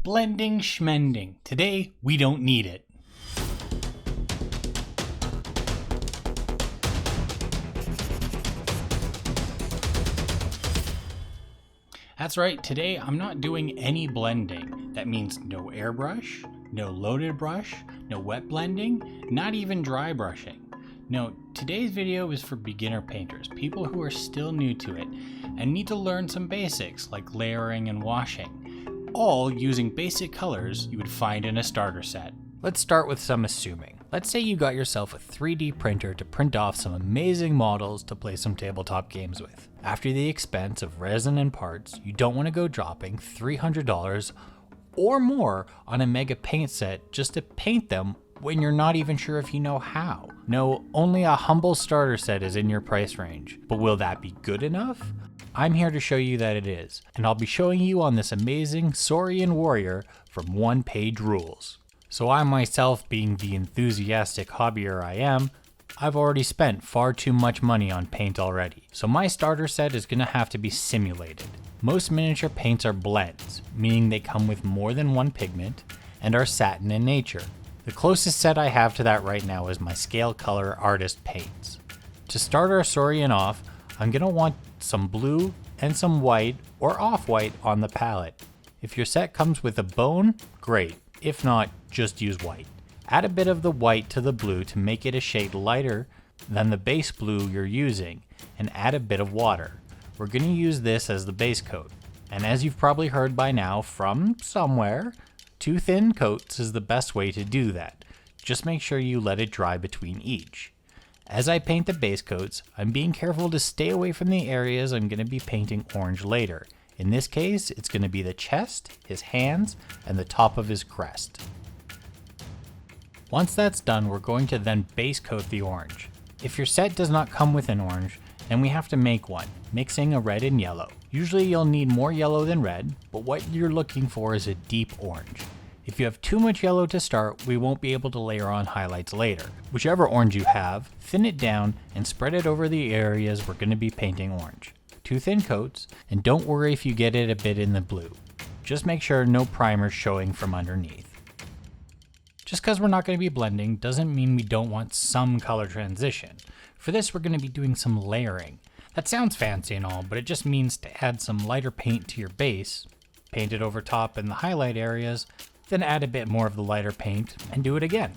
Blending schmending. Today, we don't need it. That's right, today I'm not doing any blending. That means no airbrush, no loaded brush, no wet blending, not even dry brushing. No, today's video is for beginner painters, people who are still new to it and need to learn some basics like layering and washing, all using basic colors you would find in a starter set. Let's start with some assuming. Let's say you got yourself a 3D printer to print off some amazing models to play some tabletop games with. After the expense of resin and parts, you don't want to go dropping $300 or more on a mega paint set just to paint them when you're not even sure if you know how. No, only a humble starter set is in your price range. But will that be good enough? I'm here to show you that it is, and I'll be showing you on this amazing Saurian Warrior from one-page rules. So I myself, being the enthusiastic hobbyer I am, I've already spent far too much money on paint already. So my starter set is going to have to be simulated. Most miniature paints are blends, meaning they come with more than one pigment and are satin in nature. The closest set I have to that right now is my Scale Color Artist paints. To start our Saurian off, I'm going to want some blue and some white or off-white on the palette. If your set comes with a bone, great. If not, just use white. Add a bit of the white to the blue to make it a shade lighter than the base blue you're using, and add a bit of water. We're going to use this as the base coat. And as you've probably heard by now from somewhere, 2 thin coats is the best way to do that. Just make sure you let it dry between each. As I paint the base coats, I'm being careful to stay away from the areas I'm going to be painting orange later. In this case, it's going to be the chest, his hands, and the top of his crest. Once that's done, we're going to then base coat the orange. If your set does not come with an orange, then we have to make one, mixing a red and yellow. Usually you'll need more yellow than red, but what you're looking for is a deep orange. If you have too much yellow to start, we won't be able to layer on highlights later. Whichever orange you have, thin it down and spread it over the areas we're going to be painting orange. 2 thin coats, and don't worry if you get it a bit in the blue. Just make sure no primer's showing from underneath. Just because we're not going to be blending doesn't mean we don't want some color transition. For this, we're going to be doing some layering. That sounds fancy and all, but it just means to add some lighter paint to your base, paint it over top in the highlight areas, then add a bit more of the lighter paint and do it again.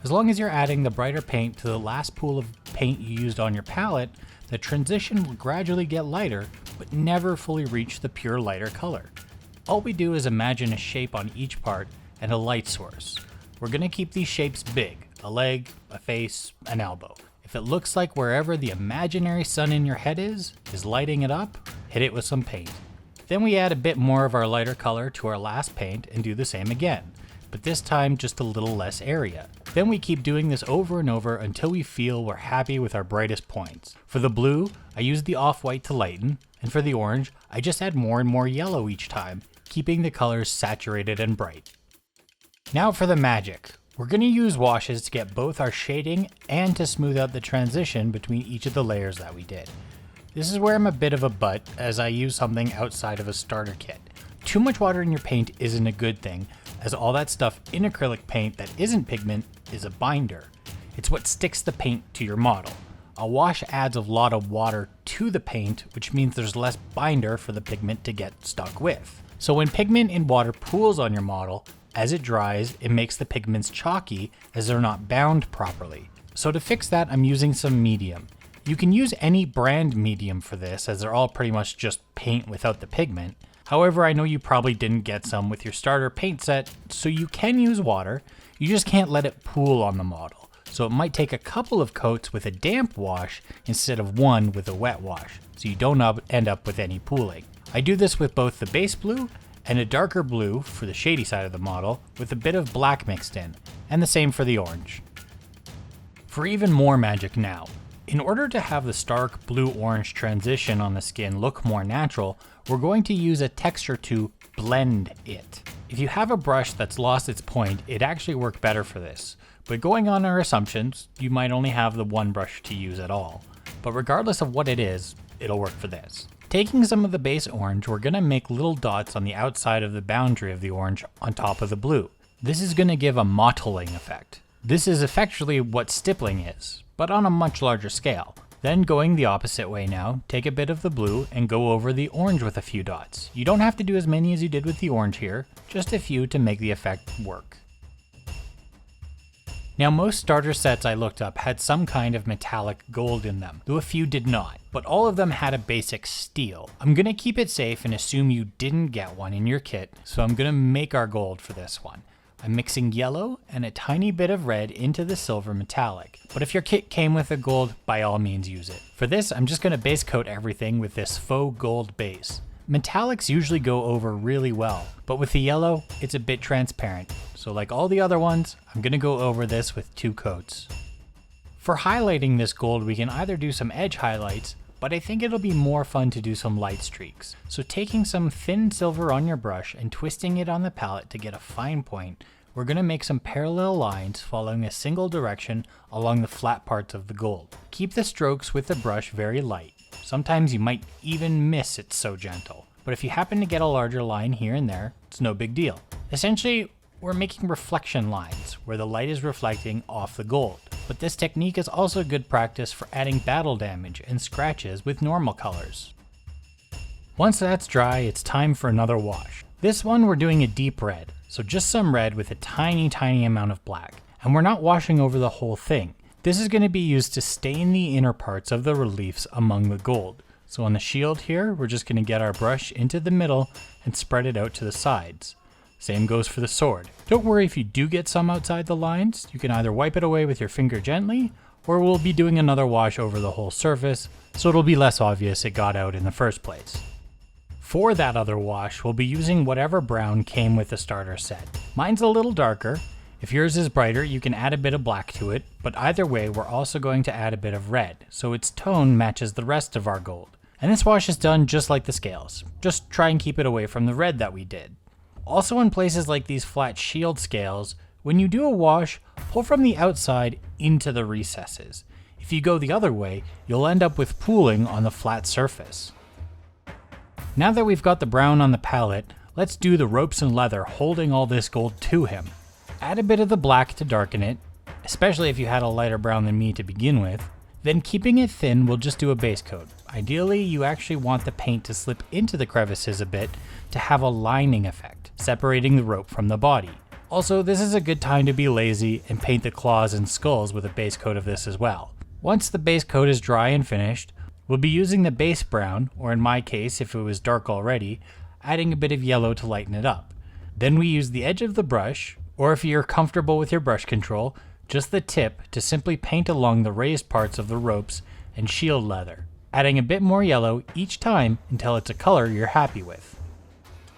As long as you're adding the brighter paint to the last pool of paint you used on your palette, the transition will gradually get lighter, but never fully reach the pure lighter color. All we do is imagine a shape on each part and a light source. We're going to keep these shapes big, a leg, a face, an elbow. If it looks like wherever the imaginary sun in your head is lighting it up, hit it with some paint. Then we add a bit more of our lighter color to our last paint and do the same again, but this time just a little less area. Then we keep doing this over and over until we feel we're happy with our brightest points. For the blue, I use the off-white to lighten, and for the orange, I just add more and more yellow each time, keeping the colors saturated and bright. Now for the magic. We're going to use washes to get both our shading and to smooth out the transition between each of the layers that we did. This is where I'm a bit of a butt, as I use something outside of a starter kit. Too much water in your paint isn't a good thing, as all that stuff in acrylic paint that isn't pigment is a binder. It's what sticks the paint to your model. A wash adds a lot of water to the paint, which means there's less binder for the pigment to get stuck with. So when pigment in water pools on your model, as it dries, it makes the pigments chalky as they're not bound properly. So to fix that, I'm using some medium. You can use any brand medium for this, as they're all pretty much just paint without the pigment. However, I know you probably didn't get some with your starter paint set, so you can use water. You just can't let it pool on the model. So it might take a couple of coats with a damp wash instead of one with a wet wash, so you don't end up with any pooling. I do this with both the base blue and a darker blue for the shady side of the model with a bit of black mixed in, and the same for the orange. For even more magic now, in order to have the stark blue-orange transition on the skin look more natural, we're going to use a texture to blend it. If you have a brush that's lost its point, it'd actually work better for this. But going on our assumptions, you might only have the one brush to use at all. But regardless of what it is, it'll work for this. Taking some of the base orange, we're going to make little dots on the outside of the boundary of the orange on top of the blue. This is going to give a mottling effect. This is effectively what stippling is, but on a much larger scale. Then going the opposite way now, take a bit of the blue and go over the orange with a few dots. You don't have to do as many as you did with the orange here, just a few to make the effect work. Now most starter sets I looked up had some kind of metallic gold in them, though a few did not, but all of them had a basic steel. I'm gonna keep it safe and assume you didn't get one in your kit, so I'm gonna make our gold for this one. I'm mixing yellow and a tiny bit of red into the silver metallic, but if your kit came with a gold, by all means use it. For this, I'm just gonna base coat everything with this faux gold base. Metallics usually go over really well, but with the yellow, it's a bit transparent. So like all the other ones, I'm gonna go over this with 2 coats. For highlighting this gold, we can either do some edge highlights, but I think it'll be more fun to do some light streaks. So taking some thin silver on your brush and twisting it on the palette to get a fine point, we're gonna make some parallel lines following a single direction along the flat parts of the gold. Keep the strokes with the brush very light. Sometimes you might even miss, it's so gentle. But if you happen to get a larger line here and there, it's no big deal. Essentially, we're making reflection lines where the light is reflecting off the gold. But this technique is also good practice for adding battle damage and scratches with normal colors. Once that's dry, it's time for another wash. This one we're doing a deep red, so just some red with a tiny amount of black. And we're not washing over the whole thing. This is going to be used to stain the inner parts of the reliefs among the gold. So on the shield here, we're just going to get our brush into the middle and spread it out to the sides. Same goes for the sword. Don't worry if you do get some outside the lines, you can either wipe it away with your finger gently, or we'll be doing another wash over the whole surface, so it'll be less obvious it got out in the first place. For that other wash, we'll be using whatever brown came with the starter set. Mine's a little darker. If yours is brighter, you can add a bit of black to it, but either way, we're also going to add a bit of red, so its tone matches the rest of our gold. And this wash is done just like the scales. Just try and keep it away from the red that we did. Also in places like these flat shield scales, when you do a wash, pull from the outside into the recesses. If you go the other way, you'll end up with pooling on the flat surface. Now that we've got the brown on the palette, let's do the ropes and leather holding all this gold to him. Add a bit of the black to darken it, especially if you had a lighter brown than me to begin with. Then keeping it thin, we'll just do a base coat. Ideally, you actually want the paint to slip into the crevices a bit to have a lining effect, separating the rope from the body. Also, this is a good time to be lazy and paint the claws and skulls with a base coat of this as well. Once the base coat is dry and finished, we'll be using the base brown, or in my case, if it was dark already, adding a bit of yellow to lighten it up. Then we use the edge of the brush, or if you're comfortable with your brush control, just the tip to simply paint along the raised parts of the ropes and shield leather, adding a bit more yellow each time until it's a color you're happy with.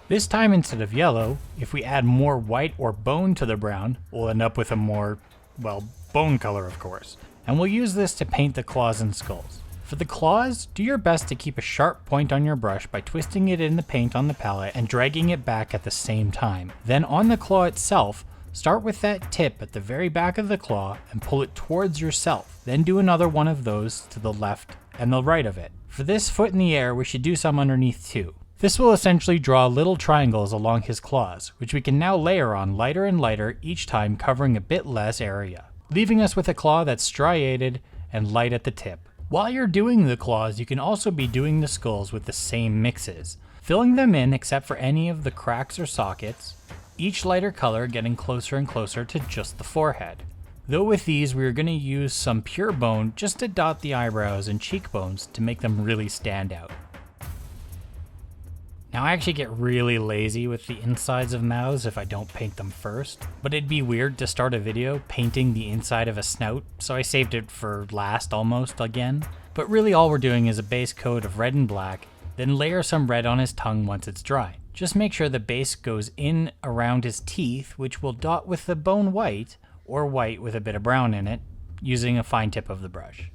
This time instead of yellow, if we add more white or bone to the brown, we'll end up with a more, well, bone color of course. And we'll use this to paint the claws and skulls. For the claws, do your best to keep a sharp point on your brush by twisting it in the paint on the palette and dragging it back at the same time. Then on the claw itself, start with that tip at the very back of the claw and pull it towards yourself. Then do another one of those to the left and the right of it. For this foot in the air, we should do some underneath too. This will essentially draw little triangles along his claws, which we can now layer on lighter and lighter each time, covering a bit less area, leaving us with a claw that's striated and light at the tip. While you're doing the claws, you can also be doing the skulls with the same mixes, filling them in except for any of the cracks or sockets, each lighter color getting closer and closer to just the forehead. Though with these, we're going to use some pure bone just to dot the eyebrows and cheekbones to make them really stand out. Now I actually get really lazy with the insides of mouths if I don't paint them first, but it'd be weird to start a video painting the inside of a snout, so I saved it for last almost again. But really all we're doing is a base coat of red and black, then layer some red on his tongue once it's dry. Just make sure the base goes in around his teeth, which we'll dot with the bone white, or white with a bit of brown in it, using a fine tip of the brush.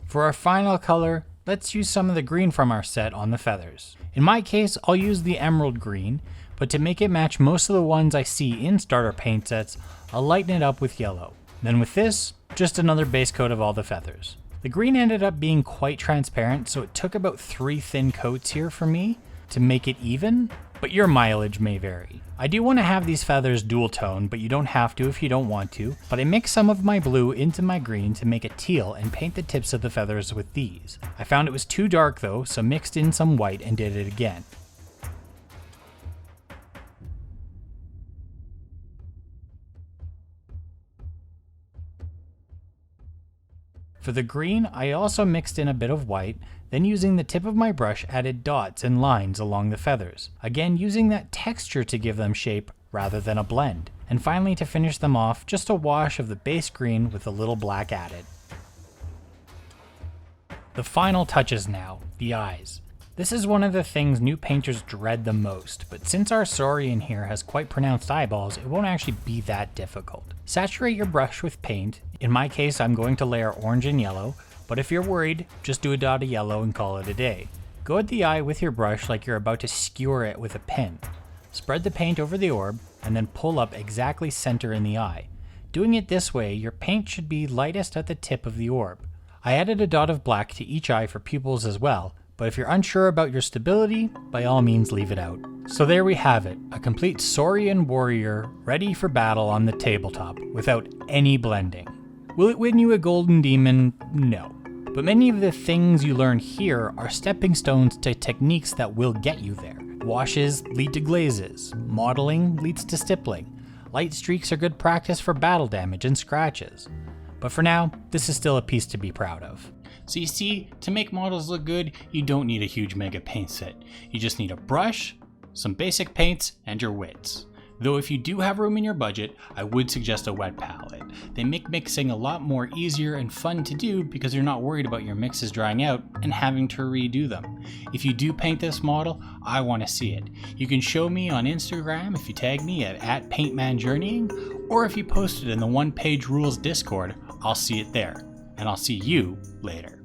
For our final color, let's use some of the green from our set on the feathers. In my case, I'll use the emerald green, but to make it match most of the ones I see in starter paint sets, I'll lighten it up with yellow. Then with this, just another base coat of all the feathers. The green ended up being quite transparent, so it took about 3 thin coats here for me to make it even, but your mileage may vary. I do want to have these feathers dual tone, but you don't have to if you don't want to, but I mixed some of my blue into my green to make a teal and paint the tips of the feathers with these. I found it was too dark though, so mixed in some white and did it again. For the green, I also mixed in a bit of white, then using the tip of my brush added dots and lines along the feathers, again using that texture to give them shape rather than a blend. And finally, to finish them off, just a wash of the base green with a little black added. The final touches now, the eyes. This is one of the things new painters dread the most, but since our Saurian here has quite pronounced eyeballs, it won't actually be that difficult. Saturate your brush with paint. In my case, I'm going to layer orange and yellow, but if you're worried, just do a dot of yellow and call it a day. Go at the eye with your brush like you're about to skewer it with a pen. Spread the paint over the orb, and then pull up exactly center in the eye. Doing it this way, your paint should be lightest at the tip of the orb. I added a dot of black to each eye for pupils as well, but if you're unsure about your stability, by all means leave it out. So there we have it, a complete Saurian Warrior ready for battle on the tabletop without any blending. Will it win you a golden demon? No. But many of the things you learn here are stepping stones to techniques that will get you there. Washes lead to glazes, modeling leads to stippling, light streaks are good practice for battle damage and scratches. But for now, this is still a piece to be proud of. So you see, to make models look good, you don't need a huge mega paint set. You just need a brush, some basic paints, and your wits. Though if you do have room in your budget, I would suggest a wet palette. They make mixing a lot more easier and fun to do because you're not worried about your mixes drying out and having to redo them. If you do paint this model, I want to see it. You can show me on Instagram if you tag me at @PaintmanJourneying, or if you post it in the One Page Rules Discord, I'll see it there. And I'll see you later.